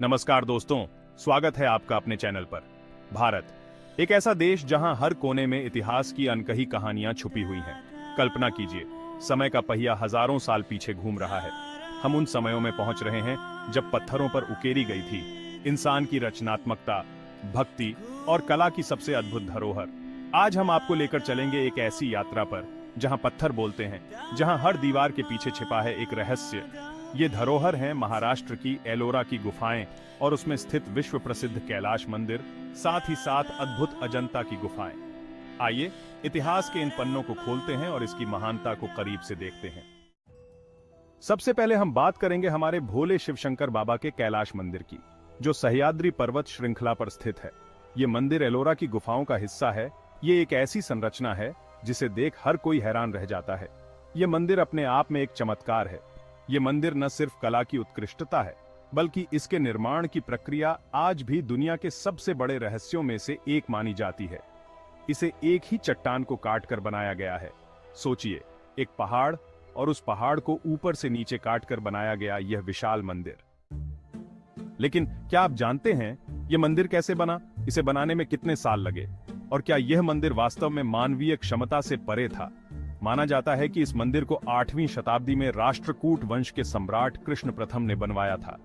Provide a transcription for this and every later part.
नमस्कार दोस्तों, स्वागत है आपका अपने चैनल पर। भारत एक ऐसा देश जहां हर कोने में इतिहास की अनकही कहानियां छुपी हुई हैं। कल्पना कीजिए, समय का पहिया हजारों साल पीछे घूम रहा है। हम उन समयों में पहुंच रहे हैं जब पत्थरों पर उकेरी गई थी इंसान की रचनात्मकता, भक्ति और कला की सबसे अद्भुत धरोहर। आज हम आपको लेकर चलेंगे एक ऐसी यात्रा पर जहां पत्थर बोलते हैं, जहां हर दीवार के पीछे छिपा है एक रहस्य। ये धरोहर है महाराष्ट्र की एलोरा की गुफाएं और उसमें स्थित विश्व प्रसिद्ध कैलाश मंदिर, साथ ही साथ अद्भुत अजंता की गुफाएं। आइए इतिहास के इन पन्नों को खोलते हैं और इसकी महानता को करीब से देखते हैं। सबसे पहले हम बात करेंगे हमारे भोले शिवशंकर बाबा के कैलाश मंदिर की, जो सह्याद्री पर्वत श्रृंखला पर स्थित है। ये मंदिर एलोरा की गुफाओं का हिस्सा है। ये एक ऐसी संरचना है जिसे देख हर कोई हैरान रह जाता है। ये मंदिर अपने आप में एक चमत्कार है। ये मंदिर न सिर्फ कला की उत्कृष्टता है, बल्कि इसके निर्माण की प्रक्रिया आज भी दुनिया के सबसे बड़े रहस्यों में से एक मानी जाती है। इसे एक ही चट्टान को काटकर बनाया गया है। सोचिए, एक पहाड़ और उस पहाड़ को ऊपर से नीचे काटकर बनाया गया यह विशाल मंदिर। लेकिन क्या आप जानते हैं यह मंदिर कैसे बना? इसे बनाने में कितने साल लगे? और क्या यह मंदिर वास्तव में मानवीय क्षमता से परे था? माना जाता है कि इस मंदिर को 8वीं शताब्दी में राष्ट्रकूट वंश के सम्राट कृष्ण प्रथम ने बनवाया था।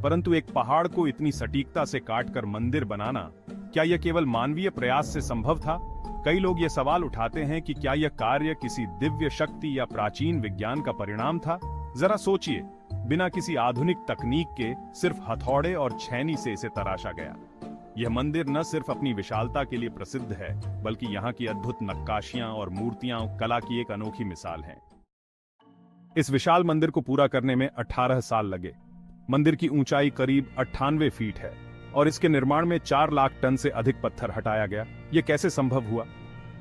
परंतु एक पहाड़ को इतनी सटीकता से काटकर मंदिर बनाना, क्या यह केवल मानवीय प्रयास से संभव था? कई लोग यह सवाल उठाते हैं कि क्या यह कार्य किसी दिव्य शक्ति या प्राचीन विज्ञान का परिणाम था। जरा सोचिए, बिना किसी आधुनिक तकनीक के सिर्फ हथौड़े और छेनी से इसे तराशा गया। यह मंदिर न सिर्फ अपनी विशालता के लिए प्रसिद्ध है, बल्कि यहाँ की अद्भुत नक्काशियां और मूर्तियां कला की एक अनोखी मिसाल हैं। इस विशाल मंदिर को पूरा करने में 18 साल लगे। मंदिर की ऊंचाई करीब 98 फीट है और इसके निर्माण में 4 लाख टन से अधिक पत्थर हटाया गया। यह कैसे संभव हुआ?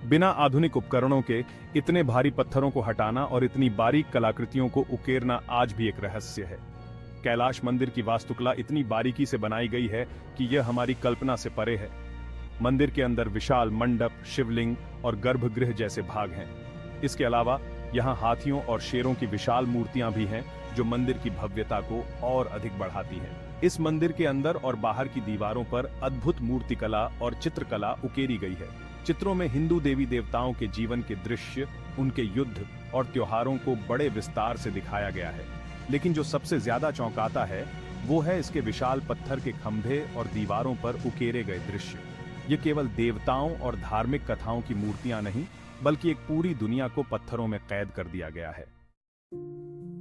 बिना आधुनिक उपकरणों के इतने भारी पत्थरों को हटाना और इतनी बारीक कलाकृतियों को उकेरना आज भी एक रहस्य है। कैलाश मंदिर की वास्तुकला इतनी बारीकी से बनाई गई है कि यह हमारी कल्पना से परे है। मंदिर के अंदर विशाल मंडप, शिवलिंग और गर्भगृह जैसे भाग हैं। इसके अलावा यहाँ हाथियों और शेरों की विशाल मूर्तियां भी हैं, जो मंदिर की भव्यता को और अधिक बढ़ाती हैं। इस मंदिर के अंदर और बाहर की दीवारों पर अद्भुत मूर्तिकला और चित्रकला उकेरी गई है। चित्रों में हिंदू देवी देवताओं के जीवन के दृश्य, उनके युद्ध और त्योहारों को बड़े विस्तार से दिखाया गया है। लेकिन जो सबसे ज्यादा चौंकाता है वो है इसके विशाल पत्थर के खंभे और दीवारों पर उकेरे गए दृश्य। ये केवल देवताओं और धार्मिक कथाओं की मूर्तियां नहीं, बल्कि एक पूरी दुनिया को पत्थरों में कैद कर दिया गया है।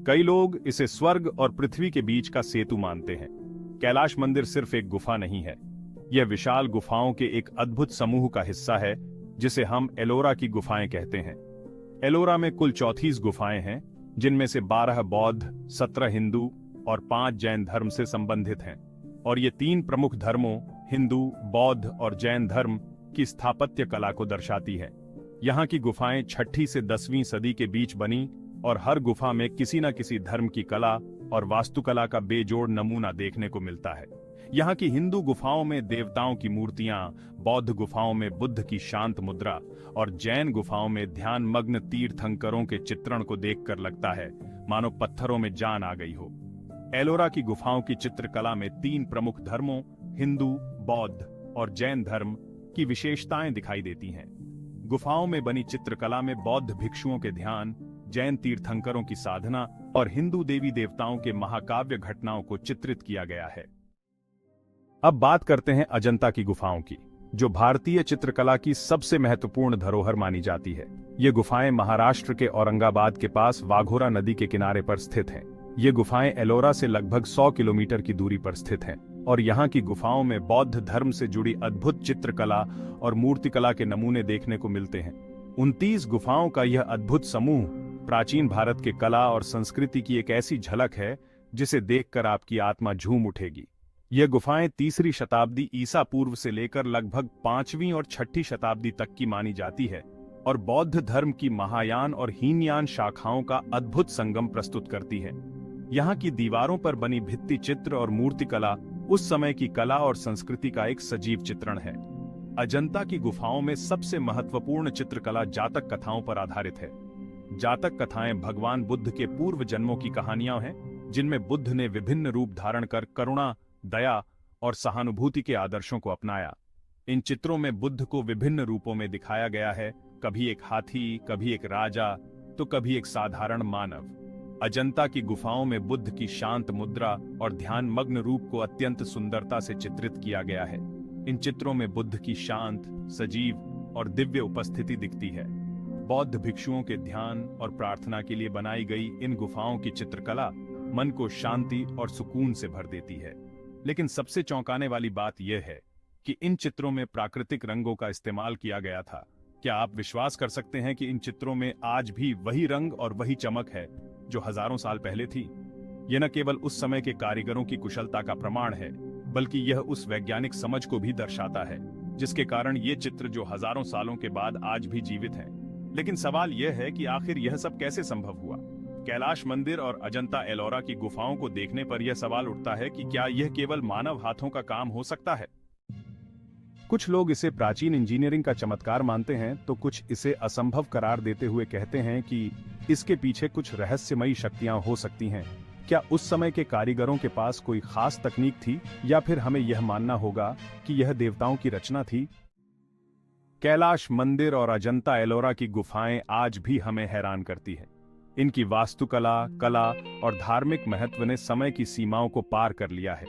कई लोग इसे स्वर्ग और पृथ्वी के बीच का सेतु मानते हैं। कैलाश मंदिर सिर्फ एक गुफा नहीं है, यह विशाल गुफाओं के एक अद्भुत समूह का हिस्सा है, जिसे हम एलोरा की गुफाएं कहते हैं। एलोरा में कुल 34 गुफाएं हैं, जिनमें से 12 बौद्ध, 17 हिंदू और 5 जैन धर्म से संबंधित हैं। और ये 3 प्रमुख धर्मों, हिंदू, बौद्ध और जैन धर्म की स्थापत्य कला को दर्शाती है। यहाँ की गुफाएं 6ठी से 10वीं सदी के बीच बनी और हर गुफा में किसी न किसी धर्म की कला और वास्तुकला का बेजोड़ नमूना देखने को मिलता है। यहाँ की हिंदू गुफाओं में देवताओं की मूर्तियां, बौद्ध गुफाओं में बुद्ध की शांत मुद्रा और जैन गुफाओं में ध्यान मग्न तीर्थंकरों के चित्रण को देखकर लगता है मानो पत्थरों में जान आ गई हो। एलोरा की गुफाओं की चित्रकला में 3 प्रमुख धर्मों, हिंदू, बौद्ध और जैन धर्म की विशेषताएं दिखाई देती हैं। गुफाओं में बनी चित्रकला में बौद्ध भिक्षुओं के ध्यान, जैन तीर्थंकरों की साधना और हिंदू देवी देवताओं के महाकाव्य घटनाओं को चित्रित किया गया है। अब बात करते हैं अजंता की गुफाओं की, जो भारतीय चित्रकला की सबसे महत्वपूर्ण धरोहर मानी जाती है। ये गुफाएं महाराष्ट्र के औरंगाबाद के पास वाघोरा नदी के किनारे पर स्थित हैं। ये गुफाएं एलोरा से लगभग 100 किलोमीटर की दूरी पर स्थित हैं और यहाँ की गुफाओं में बौद्ध धर्म से जुड़ी अद्भुत चित्रकला और मूर्तिकला के नमूने देखने को मिलते हैं। 29 गुफाओं का यह अद्भुत समूह प्राचीन भारत के कला और संस्कृति की एक ऐसी झलक है जिसे देखकर आपकी आत्मा झूम उठेगी। यह गुफाएं 3री शताब्दी ईसा पूर्व से लेकर लगभग 5वीं और 6ठी शताब्दी तक की मानी जाती है और बौद्ध धर्म की महायान और हीनयान शाखाओं का अद्भुत संगम प्रस्तुत करती है। यहाँ की दीवारों पर बनी भित्ति चित्र और मूर्तिकला उस समय की कला और संस्कृति का एक सजीव चित्रण है। अजंता की गुफाओं में सबसे महत्वपूर्ण चित्रकला जातक कथाओं पर आधारित है। जातक कथाएं भगवान बुद्ध के पूर्व जन्मों की कहानियां हैं, जिनमें बुद्ध ने विभिन्न रूप धारण कर करुणा, दया और सहानुभूति के आदर्शों को अपनाया। इन चित्रों में बुद्ध को विभिन्न रूपों में दिखाया गया है, कभी एक हाथी, कभी एक राजा, तो कभी एक साधारण मानव। अजंता की गुफाओं में बुद्ध की शांत मुद्रा और ध्यानमग्न रूप को अत्यंत सुंदरता से चित्रित किया गया है। इन चित्रों में बुद्ध की शांत, सजीव और दिव्य उपस्थिति दिखती है। बौद्ध भिक्षुओं के ध्यान और प्रार्थना के लिए बनाई गई इन गुफाओं की चित्रकला मन को शांति और सुकून से भर देती है। लेकिन सबसे चौंकाने वाली बात यह है कि इन चित्रों में प्राकृतिक रंगों का इस्तेमाल किया गया था। क्या आप विश्वास कर सकते हैं कि इन चित्रों में आज भी वही रंग और वही चमक है जो हजारों साल पहले थी? यह न केवल उस समय के कारीगरों की कुशलता का प्रमाण है, बल्कि यह उस वैज्ञानिक समझ को भी दर्शाता है जिसके कारण ये चित्र जो हजारों सालों के बाद आज भी जीवित हैं। लेकिन सवाल यह है कि आखिर यह सब कैसे संभव हुआ? कैलाश मंदिर और अजंता एलोरा की गुफाओं को देखने पर यह सवाल उठता है कि क्या यह केवल मानव हाथों का काम हो सकता है? कुछ लोग इसे प्राचीन इंजीनियरिंग का चमत्कार मानते हैं, तो कुछ इसे असंभव करार देते हुए कहते हैं कि इसके पीछे कुछ रहस्यमयी शक्तियां हो सकती हैं। क्या उस समय के कारीगरों के पास कोई खास तकनीक थी, या फिर हमें यह मानना होगा कि यह देवताओं की रचना थी? कैलाश मंदिर और अजंता एलोरा की गुफाएं आज भी हमें हैरान करती है। इनकी वास्तुकला, कला और धार्मिक महत्व ने समय की सीमाओं को पार कर लिया है।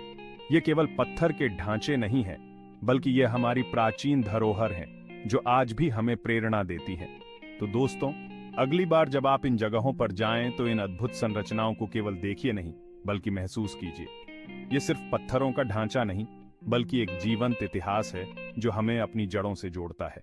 ये केवल पत्थर के ढांचे नहीं हैं, बल्कि ये हमारी प्राचीन धरोहर हैं जो आज भी हमें प्रेरणा देती है। तो दोस्तों, अगली बार जब आप इन जगहों पर जाएं तो इन अद्भुत संरचनाओं को केवल देखिए नहीं, बल्कि महसूस कीजिए। ये सिर्फ पत्थरों का ढांचा नहीं, बल्कि एक जीवंत इतिहास है जो हमें अपनी जड़ों से जोड़ता है।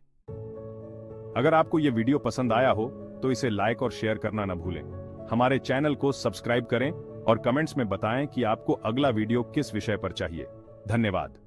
अगर आपको यह वीडियो पसंद आया हो तो इसे लाइक और शेयर करना न भूलें। हमारे चैनल को सब्सक्राइब करें और कमेंट्स में बताएं कि आपको अगला वीडियो किस विषय पर चाहिए। धन्यवाद।